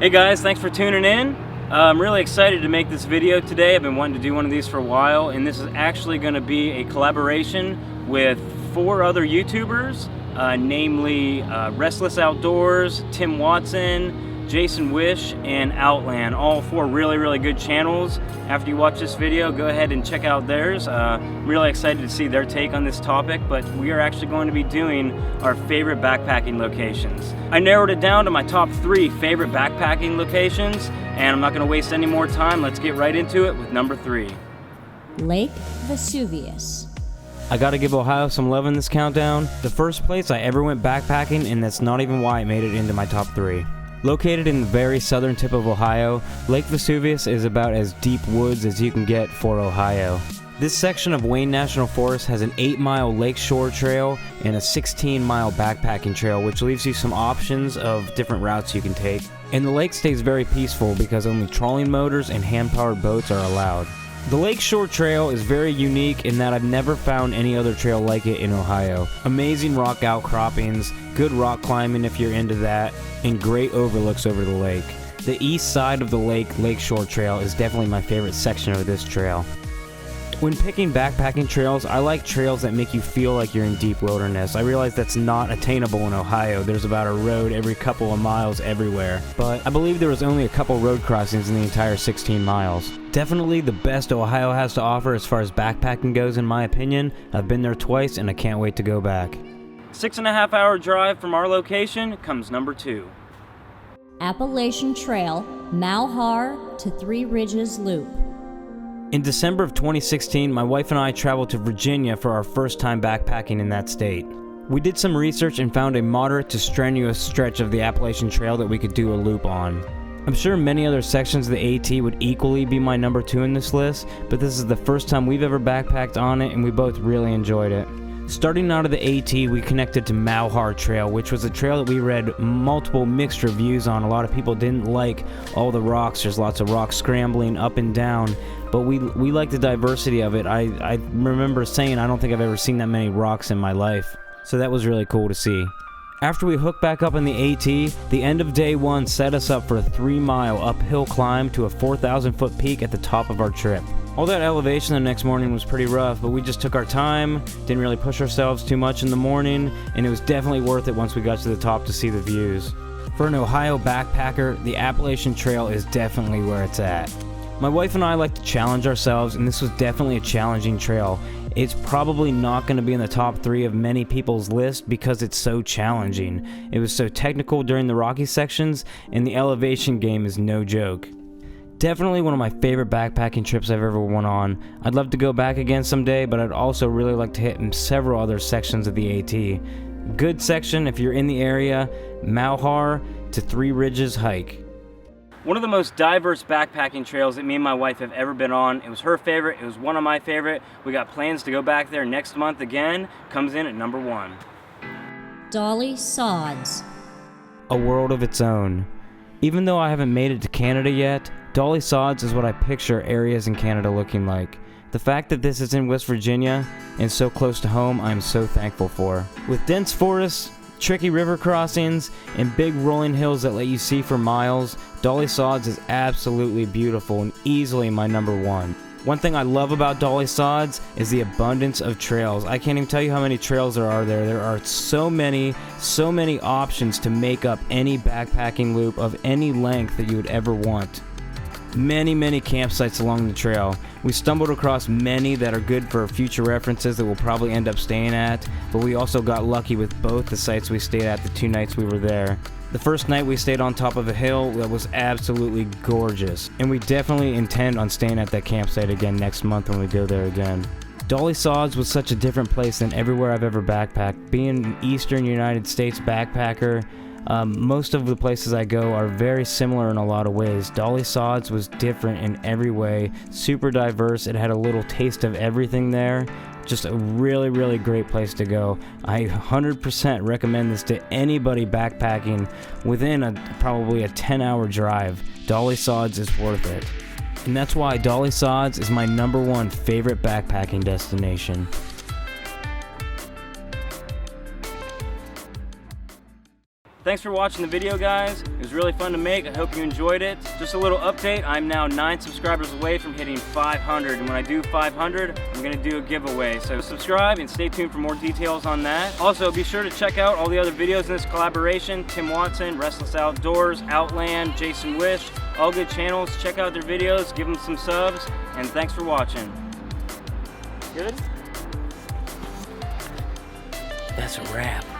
Hey guys, thanks for tuning in. I'm really excited to make this video today. I've been wanting to do one of these for a while, and this is actually going to be a collaboration with 4 other YouTubers, namely Restless Outdoors, Tim Watson, Jason Wish, and Outlan. All 4 really good channels. After you watch this video, go ahead and check out theirs. I'm really excited to see their take on this topic, but we are actually going to be doing our favorite backpacking locations. I narrowed it down to my top 3 favorite backpacking locations, and I'm not going to waste any more time. Let's get right into it with number 3. Lake Vesuvius. I gotta give Ohio some love in this countdown. The first place I ever went backpacking, and that's not even why it made it into my top 3. Located in the very southern tip of Ohio, Lake Vesuvius is about as deep woods as you can get for Ohio. This section of Wayne National Forest has an 8-mile lakeshore trail and a 16-mile backpacking trail, which leaves you some options of different routes you can take. And the lake stays very peaceful because only trolling motors and hand-powered boats are allowed. The Lakeshore Trail is very unique in that I've never found any other trail like it in Ohio. Amazing rock outcroppings, good rock climbing if you're into that, and great overlooks over the lake. The east side of the Lakeshore Trail is definitely my favorite section of this trail. When picking backpacking trails, I like trails that make you feel like you're in deep wilderness. I realize that's not attainable in Ohio. There's about a road every couple of miles everywhere. But I believe there was only a couple road crossings in the entire 16 miles. Definitely the best Ohio has to offer as far as backpacking goes, in my opinion. I've been there twice and I can't wait to go back. 6.5 hour drive from our location comes number 2. Appalachian Trail, Malhar to Three Ridges Loop. In December of 2016, my wife and I traveled to Virginia for our first time backpacking in that state. We did some research and found a moderate to strenuous stretch of the Appalachian Trail that we could do a loop on. I'm sure many other sections of the AT would equally be my number 2 in this list, but this is the first time we've ever backpacked on it and we both really enjoyed it. Starting out of the AT, we connected to Malhar Trail, which was a trail that we read multiple mixed reviews on. A lot of people didn't like all the rocks. There's lots of rocks scrambling up and down, but we like the diversity of it. I remember saying I don't think I've ever seen that many rocks in my life, so that was really cool to see. After we hooked back up in the AT, the end of day 1 set us up for a 3-mile uphill climb to a 4,000-foot peak at the top of our trip. All that elevation the next morning was pretty rough, but we just took our time, didn't really push ourselves too much in the morning, and it was definitely worth it once we got to the top to see the views. For an Ohio backpacker, the Appalachian Trail is definitely where it's at. My wife and I like to challenge ourselves, and this was definitely a challenging trail. It's probably not going to be in the top 3 of many people's list because it's so challenging. It was so technical during the rocky sections, and the elevation game is no joke. Definitely one of my favorite backpacking trips I've ever went on. I'd love to go back again someday, but I'd also really like to hit in several other sections of the AT. Good section if you're in the area, Malhar to Three Ridges hike. One of the most diverse backpacking trails that me and my wife have ever been on. It was her favorite, it was one of my favorite. We got plans to go back there next month again. Comes in at number 1. Dolly Sods. A world of its own. Even though I haven't made it to Canada yet, Dolly Sods is what I picture areas in Canada looking like. The fact that this is in West Virginia and so close to home, I am so thankful for. With dense forests, tricky river crossings, and big rolling hills that let you see for miles, Dolly Sods is absolutely beautiful and easily my number 1. One thing I love about Dolly Sods is the abundance of trails. I can't even tell you how many trails there are there. There are so many options to make up any backpacking loop of any length that you would ever want. Many campsites along the trail. We stumbled across many that are good for future references that we'll probably end up staying at, but we also got lucky with both the sites we stayed at the 2 nights we were there. The first night we stayed on top of a hill that was absolutely gorgeous, and we definitely intend on staying at that campsite again next month when we go there again. Dolly Sods was such a different place than everywhere I've ever backpacked. Being an Eastern United States backpacker, most of the places I go are very similar in a lot of ways. Dolly Sods was different in every way, super diverse. It had a little taste of everything there. Just a really great place to go. I 100% recommend this to anybody backpacking within probably a 10-hour drive. Dolly Sods is worth it. And that's why Dolly Sods is my number 1 favorite backpacking destination. thanks for watching the video, guys. It was really fun to make. I hope you enjoyed it. Just a little update, I'm now 9 subscribers away from hitting 500, and when I do 500, I'm gonna do a giveaway. So subscribe and stay tuned for more details on that. Also, be sure to check out all the other videos in this collaboration. Tim Watson, Restless Outdoors, Outlan, Jason Wish, all good channels. Check out their videos, give them some subs, and thanks for watching. Good? That's a wrap.